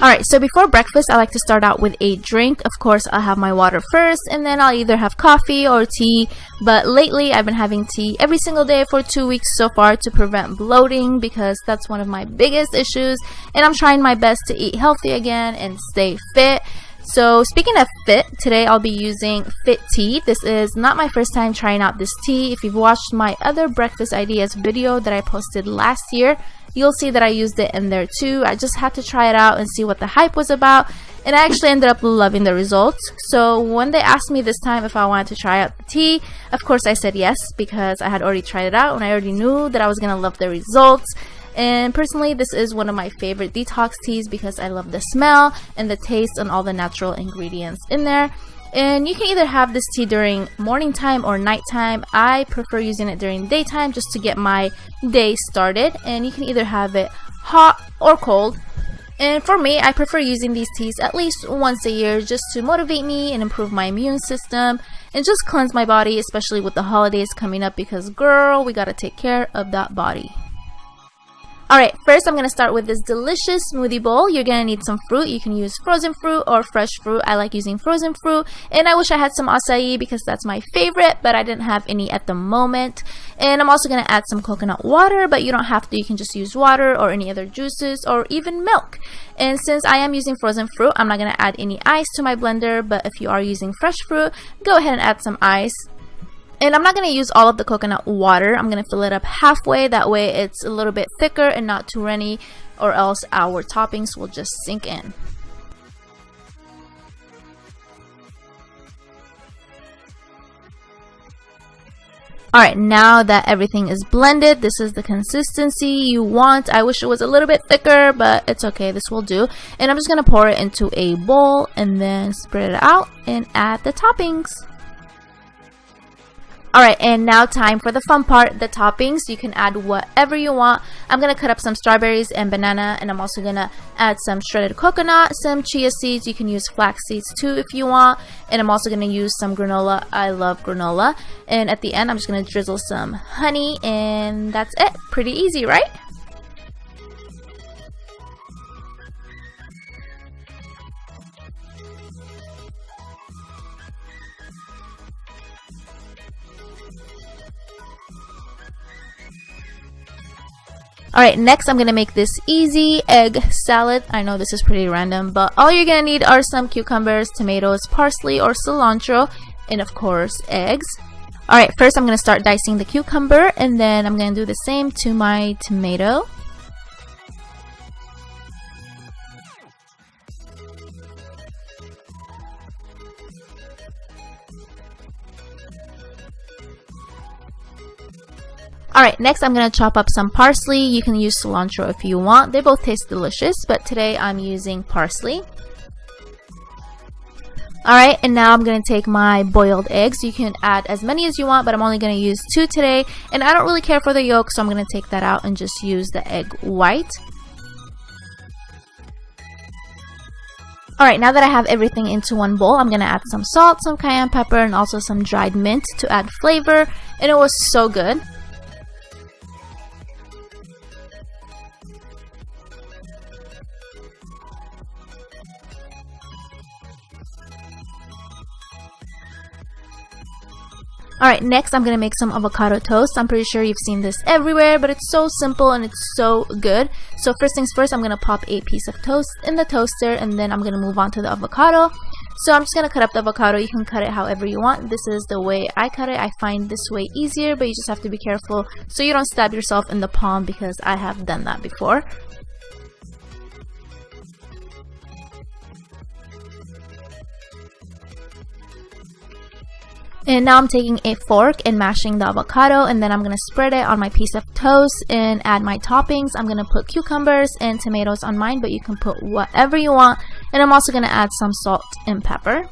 Alright, so before breakfast, I like to start out with a drink. Of course, I'll have my water first, and then I'll either have coffee or tea. But lately, I've been having tea every single day for 2 weeks so far to prevent bloating, because that's one of my biggest issues. And I'm trying my best to eat healthy again and stay fit. So speaking of fit, today I'll be using Fit Tea. This is not my first time trying out this tea. If you've watched my other breakfast ideas video that I posted last year, you'll see that I used it in there too. I just had to try it out and see what the hype was about, and I actually ended up loving the results. So when they asked me this time if I wanted to try out the tea, of course I said yes, because I had already tried it out and I already knew that I was gonna love the results. And personally, this is one of my favorite detox teas because I love the smell and the taste and all the natural ingredients in there. And you can either have this tea during morning time or nighttime. I prefer using it during daytime just to get my day started. And you can either have it hot or cold. And for me, I prefer using these teas at least once a year just to motivate me and improve my immune system and just cleanse my body, especially with the holidays coming up, because girl, we gotta take care of that body. Alright, first I'm going to start with this delicious smoothie bowl. You're going to need some fruit. You can use frozen fruit or fresh fruit. I like using frozen fruit, and I wish I had some acai because that's my favorite, but I didn't have any at the moment. And I'm also going to add some coconut water, but you don't have to. You can just use water or any other juices or even milk. And since I am using frozen fruit, I'm not going to add any ice to my blender, but if you are using fresh fruit, go ahead and add some ice. And I'm not going to use all of the coconut water. I'm going to fill it up halfway. That way it's a little bit thicker and not too runny, or else our toppings will just sink in. Alright, now that everything is blended, this is the consistency you want. I wish it was a little bit thicker, but it's okay. This will do. And I'm just going to pour it into a bowl and then spread it out and add the toppings. Alright, and now time for the fun part, the toppings. You can add whatever you want. I'm going to cut up some strawberries and banana, and I'm also going to add some shredded coconut, some chia seeds. You can use flax seeds too if you want. And I'm also going to use some granola. I love granola. And at the end, I'm just going to drizzle some honey, and that's it. Pretty easy, right? Alright, next I'm going to make this easy egg salad. I know this is pretty random, but all you're going to need are some cucumbers, tomatoes, parsley or cilantro, and of course eggs. Alright, first I'm going to start dicing the cucumber, and then I'm going to do the same to my tomato. Alright, next I'm going to chop up some parsley. You can use cilantro if you want. They both taste delicious, but today I'm using parsley. Alright, and now I'm going to take my boiled eggs. You can add as many as you want, but I'm only going to use 2 today. And I don't really care for the yolk, so I'm going to take that out and just use the egg white. Alright, now that I have everything into one bowl, I'm going to add some salt, some cayenne pepper, and also some dried mint to add flavor. And it was so good. Alright, next I'm going to make some avocado toast. I'm pretty sure you've seen this everywhere, but it's so simple and it's so good. So first things first, I'm going to pop a piece of toast in the toaster, and then I'm going to move on to the avocado. So I'm just going to cut up the avocado. You can cut it however you want. This is the way I cut it. I find this way easier, but you just have to be careful so you don't stab yourself in the palm, because I have done that before. And now I'm taking a fork and mashing the avocado, and then I'm going to spread it on my piece of toast and add my toppings. I'm going to put cucumbers and tomatoes on mine, but you can put whatever you want. And I'm also going to add some salt and pepper.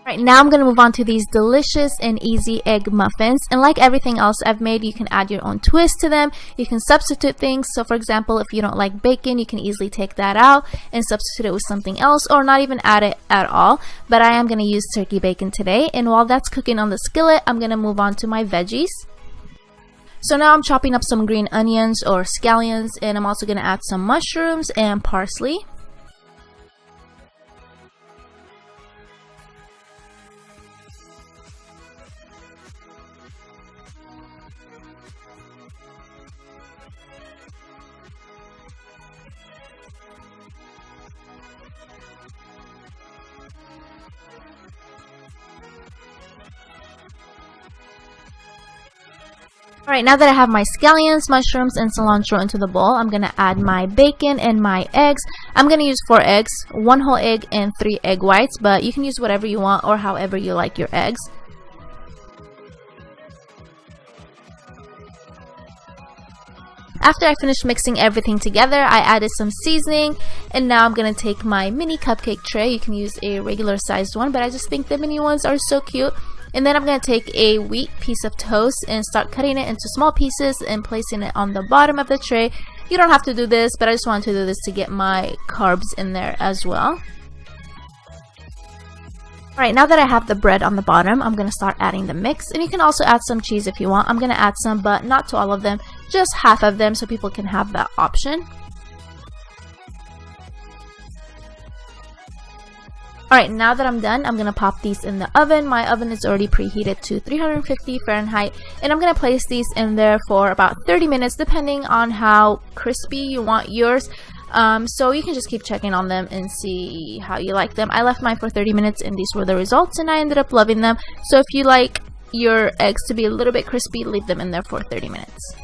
Right, now I'm going to move on to these delicious and easy egg muffins. And like everything else I've made, you can add your own twist to them. You can substitute things. So for example, if you don't like bacon, you can easily take that out and substitute it with something else, or not even add it at all. But I am going to use turkey bacon today. And while that's cooking on the skillet, I'm going to move on to my veggies. So now I'm chopping up some green onions or scallions, and I'm also going to add some mushrooms and parsley. Alright, now that I have my scallions, mushrooms, and cilantro into the bowl, I'm going to add my bacon and my eggs. I'm going to use 4 eggs, 1 whole egg, and 3 egg whites, but you can use whatever you want or however you like your eggs. After I finished mixing everything together, I added some seasoning, and now I'm going to take my mini cupcake tray. You can use a regular sized one, but I just think the mini ones are so cute. And then I'm going to take a wheat piece of toast and start cutting it into small pieces and placing it on the bottom of the tray. You don't have to do this, but I just wanted to do this to get my carbs in there as well. Alright, now that I have the bread on the bottom, I'm going to start adding the mix. And you can also add some cheese if you want. I'm going to add some, but not to all of them, just half of them so people can have that option. Alright, now that I'm done, I'm going to pop these in the oven. My oven is already preheated to 350 Fahrenheit, and I'm going to place these in there for about 30 minutes depending on how crispy you want yours. So you can just keep checking on them and see how you like them. I left mine for 30 minutes and these were the results, and I ended up loving them. So if you like your eggs to be a little bit crispy, leave them in there for 30 minutes.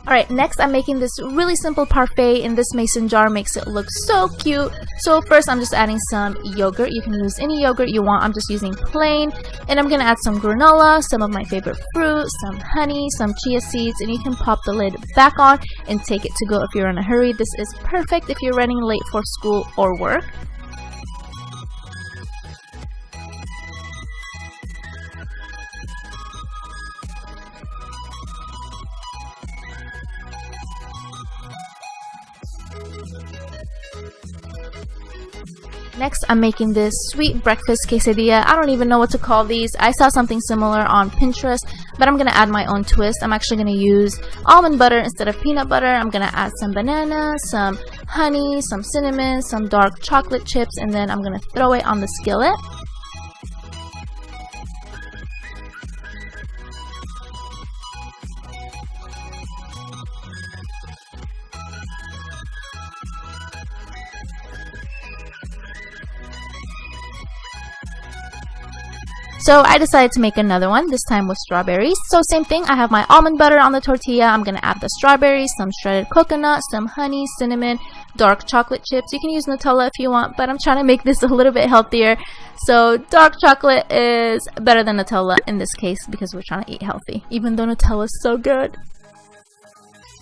Alright, next I'm making this really simple parfait in this mason jar. Makes it look so cute. So first I'm just adding some yogurt. You can use any yogurt you want. I'm just using plain. And I'm going to add some granola, some of my favorite fruit, some honey, some chia seeds, and you can pop the lid back on and take it to go if you're in a hurry. This is perfect if you're running late for school or work. Next, I'm making this sweet breakfast quesadilla. I don't even know what to call these. I saw something similar on Pinterest, but I'm going to add my own twist. I'm actually going to use almond butter instead of peanut butter. I'm going to add some banana, some honey, some cinnamon, some dark chocolate chips, and then I'm going to throw it on the skillet. So I decided to make another one, this time with strawberries. So same thing, I have my almond butter on the tortilla. I'm going to add the strawberries, some shredded coconut, some honey, cinnamon, dark chocolate chips. You can use Nutella if you want, but I'm trying to make this a little bit healthier. So dark chocolate is better than Nutella in this case because we're trying to eat healthy, even though Nutella is so good.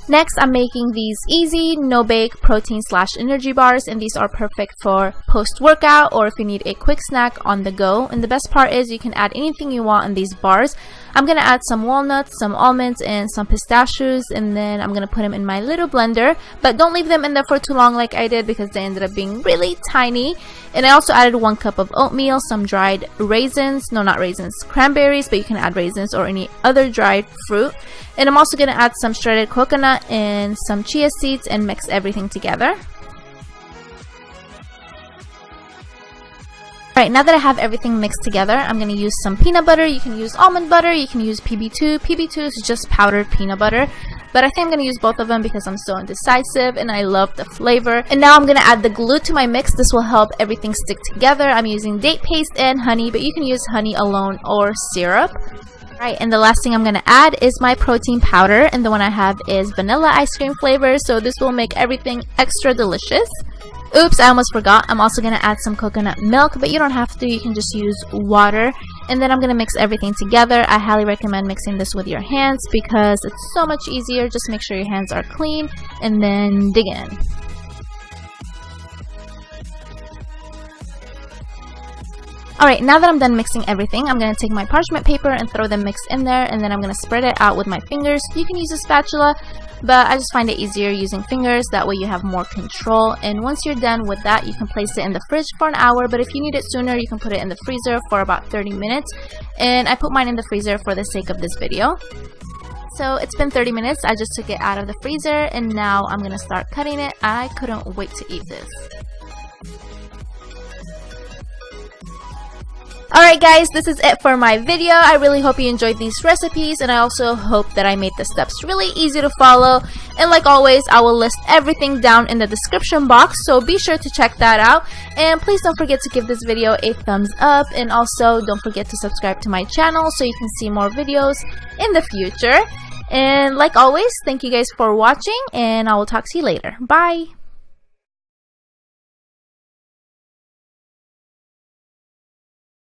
Next, I'm making these easy, no-bake protein/energy bars, and these are perfect for post-workout or if you need a quick snack on the go. And the best part is you can add anything you want in these bars. I'm going to add some walnuts, some almonds, and some pistachios, and then I'm going to put them in my little blender. But don't leave them in there for too long like I did because they ended up being really tiny. And I also added 1 cup of oatmeal, some dried raisins, no, not raisins, cranberries, but you can add raisins or any other dried fruit. And I'm also going to add some shredded coconut and some chia seeds and mix everything together. Alright, now that I have everything mixed together, I'm going to use some peanut butter. You can use almond butter, you can use PB2. PB2 is just powdered peanut butter. but I think I'm going to use both of them because I'm so indecisive and I love the flavor. And now I'm going to add the glue to my mix. This will help everything stick together. I'm using date paste and honey, but you can use honey alone or syrup. Alright, and the last thing I'm going to add is my protein powder, and the one I have is vanilla ice cream flavor, so this will make everything extra delicious. Oops, I almost forgot. I'm also going to add some coconut milk, but you don't have to. You can just use water. And then I'm going to mix everything together. I highly recommend mixing this with your hands because it's so much easier. Just make sure your hands are clean and then dig in. Alright, now that I'm done mixing everything, I'm going to take my parchment paper and throw the mix in there, and then I'm going to spread it out with my fingers. You can use a spatula, but I just find it easier using fingers. That way you have more control. And once you're done with that, you can place it in the fridge for an hour, but if you need it sooner, you can put it in the freezer for about 30 minutes. And I put mine in the freezer for the sake of this video. So it's been 30 minutes. I just took it out of the freezer, and now I'm going to start cutting it. I couldn't wait to eat this. Alright guys, this is it for my video. I really hope you enjoyed these recipes, and I also hope that I made the steps really easy to follow. And like always, I will list everything down in the description box, so be sure to check that out. And please don't forget to give this video a thumbs up, and also don't forget to subscribe to my channel so you can see more videos in the future. And like always, thank you guys for watching, and I will talk to you later. Bye!